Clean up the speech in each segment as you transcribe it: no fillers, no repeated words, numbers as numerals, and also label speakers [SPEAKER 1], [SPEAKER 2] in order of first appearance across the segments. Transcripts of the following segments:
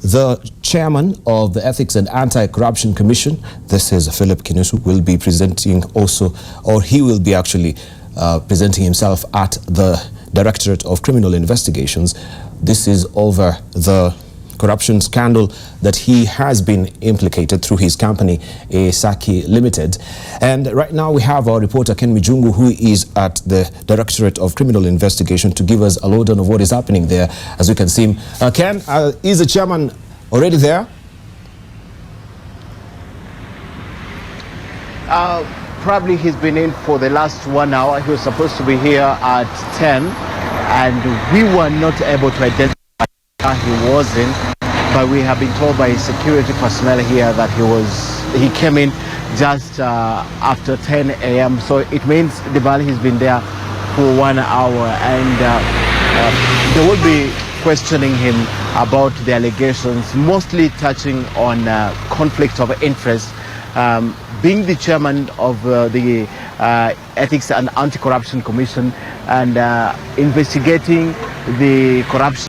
[SPEAKER 1] The chairman of the Ethics and Anti-Corruption Commission, this is Philip Kinisu, will be presenting also, or he will be actually presenting himself at the Directorate of Criminal Investigations. This is over the corruption scandal that he has been implicated through his company, Esaki Limited. And right now we have our reporter, Ken Mijungu, who is at the Directorate of Criminal Investigation to give us a lowdown of what is happening there. As we can see him. Ken, is the chairman already there?
[SPEAKER 2] Probably he's been in for the last 1 hour. He was supposed to be here at 10, and we were not able to identify he wasn't, but we have been told by security personnel here that he came in just after 10 a.m. So it means Dibal has been there for 1 hour, and they will be questioning him about the allegations, mostly touching on conflict of interest. Being the chairman of the Ethics and Anti-Corruption Commission and investigating the corruption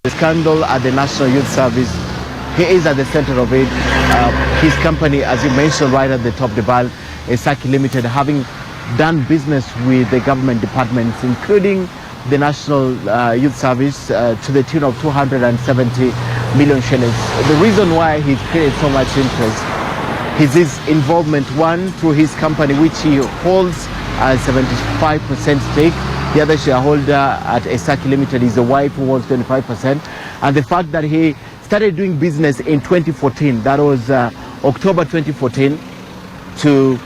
[SPEAKER 2] the scandal at the National Youth Service, he is at the center of it. His company, as you mentioned right at the top, Dibal, Esaki Limited, having done business with the government departments, including the National Youth Service, to the tune of 270 million shillings. The reason why he's created so much interest is his involvement, one, through his company, which he holds a 75% stake. The other shareholder at Esaki Limited is the wife, who holds 25%. And the fact that he started doing business in 2014, that was October 2014 to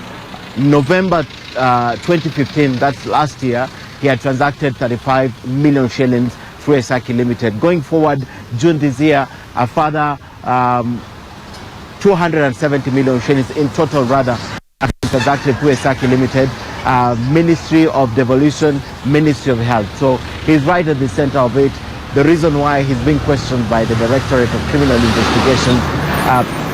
[SPEAKER 2] November 2015, that's last year, he had transacted 35 million shillings through Esaki Limited. Going forward, June this year, a further 270 million shillings in total, rather, transacted through Esaki Limited, Ministry of Devolution, Ministry of Health. So he's right at the center of it. The reason why he's being questioned by the Directorate of Criminal Investigation,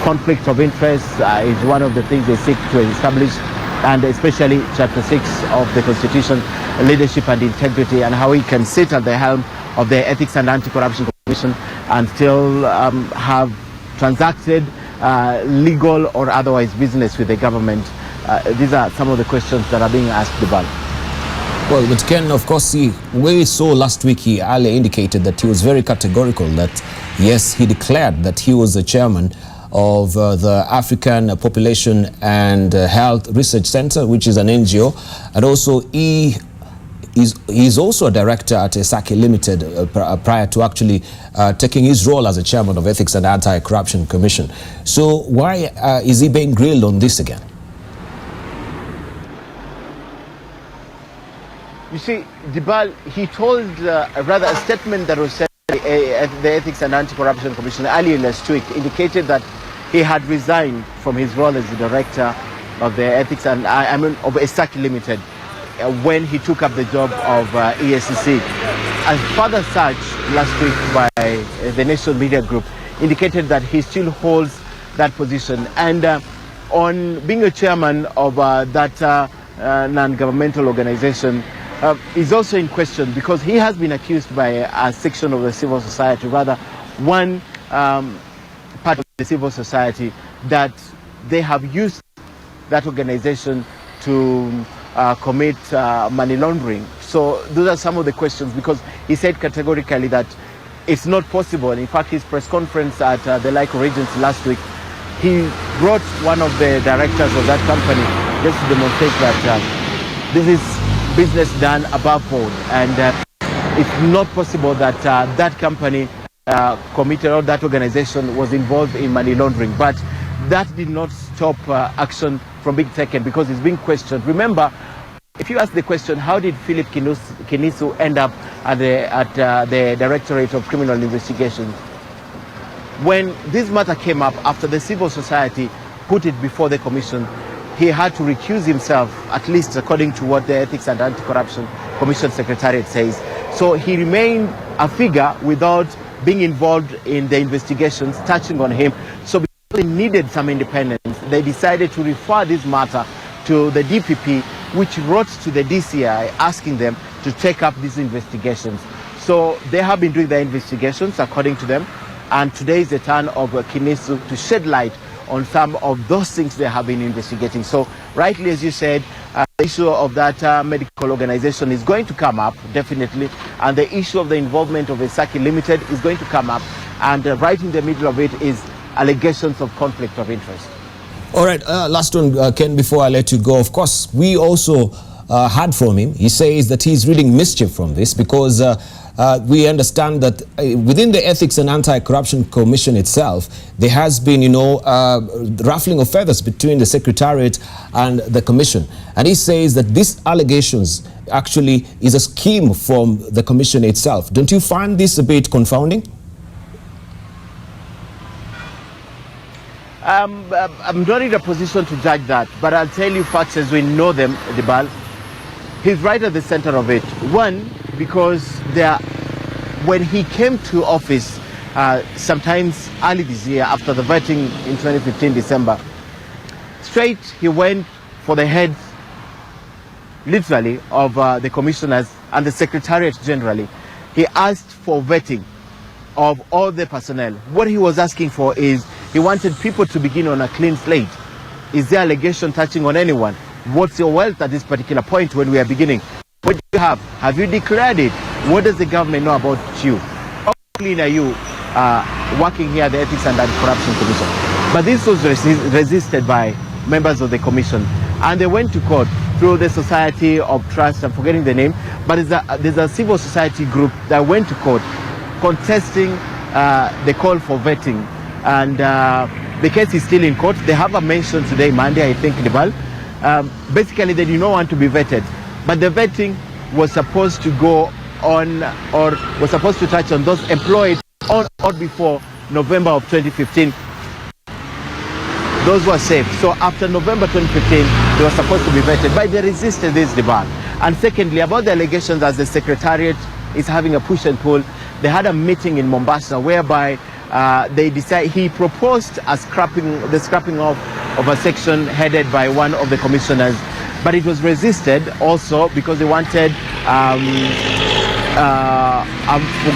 [SPEAKER 2] conflict of interest is one of the things they seek to establish, and especially Chapter 6 of the Constitution, leadership and integrity, and how he can sit at the helm of the Ethics and Anti-Corruption Commission and still have transacted legal or otherwise business with the government. These are some of the questions that are being asked Dibal.
[SPEAKER 1] Well, but Ken, of course, we saw last week he earlier indicated that he was very categorical that, yes, he declared that he was the chairman of the African Population and Health Research Center, which is an NGO, and also he's also a director at Esaki Limited prior to actually taking his role as a chairman of Ethics and Anti-Corruption Commission. So why is he being grilled on this again?
[SPEAKER 2] You see, Dibal, he told rather a statement that was said at the Ethics and Anti-Corruption Commission earlier last week indicated that he had resigned from his role as the director of the Ethics and of Esaki Limited when he took up the job of EACC. As further search last week by the National Media Group indicated that he still holds that position, and on being a chairman of that non-governmental organization is also in question because he has been accused by a section of the civil society, rather one part of the civil society, that they have used that organization to commit money laundering. So those are some of the questions, because he said categorically that it's not possible. In fact, his press conference at the Laiko Regency last week, he brought one of the directors of that company just to demonstrate that this is business done above board, and it's not possible that that company committed, or that organization was involved in money laundering. But that did not stop action from being taken, because it's being questioned. Remember, if you ask the question, how did Philip Kinisu end up at the Directorate of Criminal Investigation? When this matter came up, after the civil society put it before the commission, he had to recuse himself, at least according to what the Ethics and Anti-Corruption Commission Secretariat says. So he remained a figure without being involved in the investigations touching on him. So because they needed some independence, they decided to refer this matter to the DPP, which wrote to the DCI asking them to take up these investigations. So they have been doing their investigations according to them. And today is the turn of Kinisu to shed light on some of those things they have been investigating. So rightly, as you said, the issue of that medical organization is going to come up, definitely. And the issue of the involvement of Esaki Limited is going to come up. And right in the middle of it is allegations of conflict of interest.
[SPEAKER 1] All right, last one, Ken, before I let you go. Of course, we also heard from him. He says that he's reading mischief from this because we understand that within the Ethics and Anti-Corruption Commission itself, there has been, ruffling of feathers between the Secretariat and the Commission. And he says that these allegations actually is a scheme from the Commission itself. Don't you find this a bit confounding?
[SPEAKER 2] I'm not in a position to judge that, but I'll tell you facts as we know them, Dibal. He's right at the center of it. One, because when he came to office, sometimes early this year, after the vetting in 2015 December, straight he went for the heads, literally, of the commissioners and the Secretariat generally. He asked for vetting of all the personnel. What he was asking for is, he wanted people to begin on a clean slate. Is there allegation touching on anyone? What's your wealth at this particular point when we are beginning? What do you have? Have you declared it? What does the government know about you? How clean are you working here at the Ethics and Anti-Corruption Commission? But this was resisted by members of the commission. And they went to court through the Society of Trust, I'm forgetting the name, but there's a civil society group that went to court contesting the call for vetting. And the case is still in court. They have a mention today, Monday, I think, Dibal. Basically, they do not want to be vetted. But the vetting was supposed to go on, or was supposed to touch on those employed on or before November of 2015. Those were safe. So after November 2015, they were supposed to be vetted, but they resisted this demand. And secondly, about the allegations, as the Secretariat is having a push and pull, they had a meeting in Mombasa whereby he proposed the scrapping off of a section headed by one of the commissioners, but it was resisted also because they wanted, I'm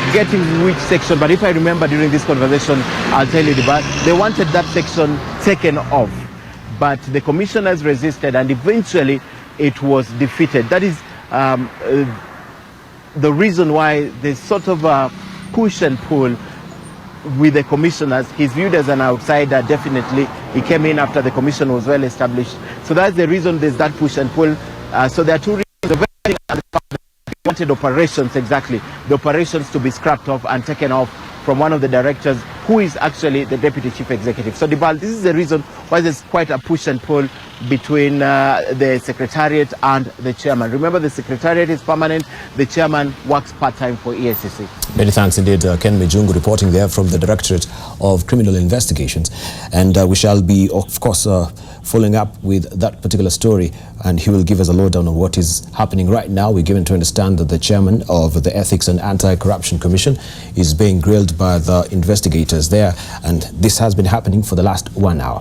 [SPEAKER 2] forgetting which section, but if I remember during this conversation, I'll tell you they wanted that section taken off, but the commissioners resisted and eventually it was defeated. That is the reason why there's sort of a push and pull with the commissioners. He's viewed as an outsider, definitely. He came in after the commission was well established. So that's the reason there's that push and pull. So there are two reasons. The vetting and the fact that he wanted operations, exactly, the operations to be scrapped off and taken off from one of the directors, who is actually the Deputy Chief Executive. So Dibal, this is the reason why there's quite a push and pull between the Secretariat and the Chairman. Remember, the Secretariat is permanent, the Chairman works part-time for EACC.
[SPEAKER 1] Many thanks indeed, Ken Mijungu, reporting there from the Directorate of Criminal Investigations. And we shall be, of course, following up with that particular story, and he will give us a lowdown on what is happening right now. We're given to understand that the Chairman of the Ethics and Anti-Corruption Commission is being grilled by the investigators there, and this has been happening for the last 1 hour.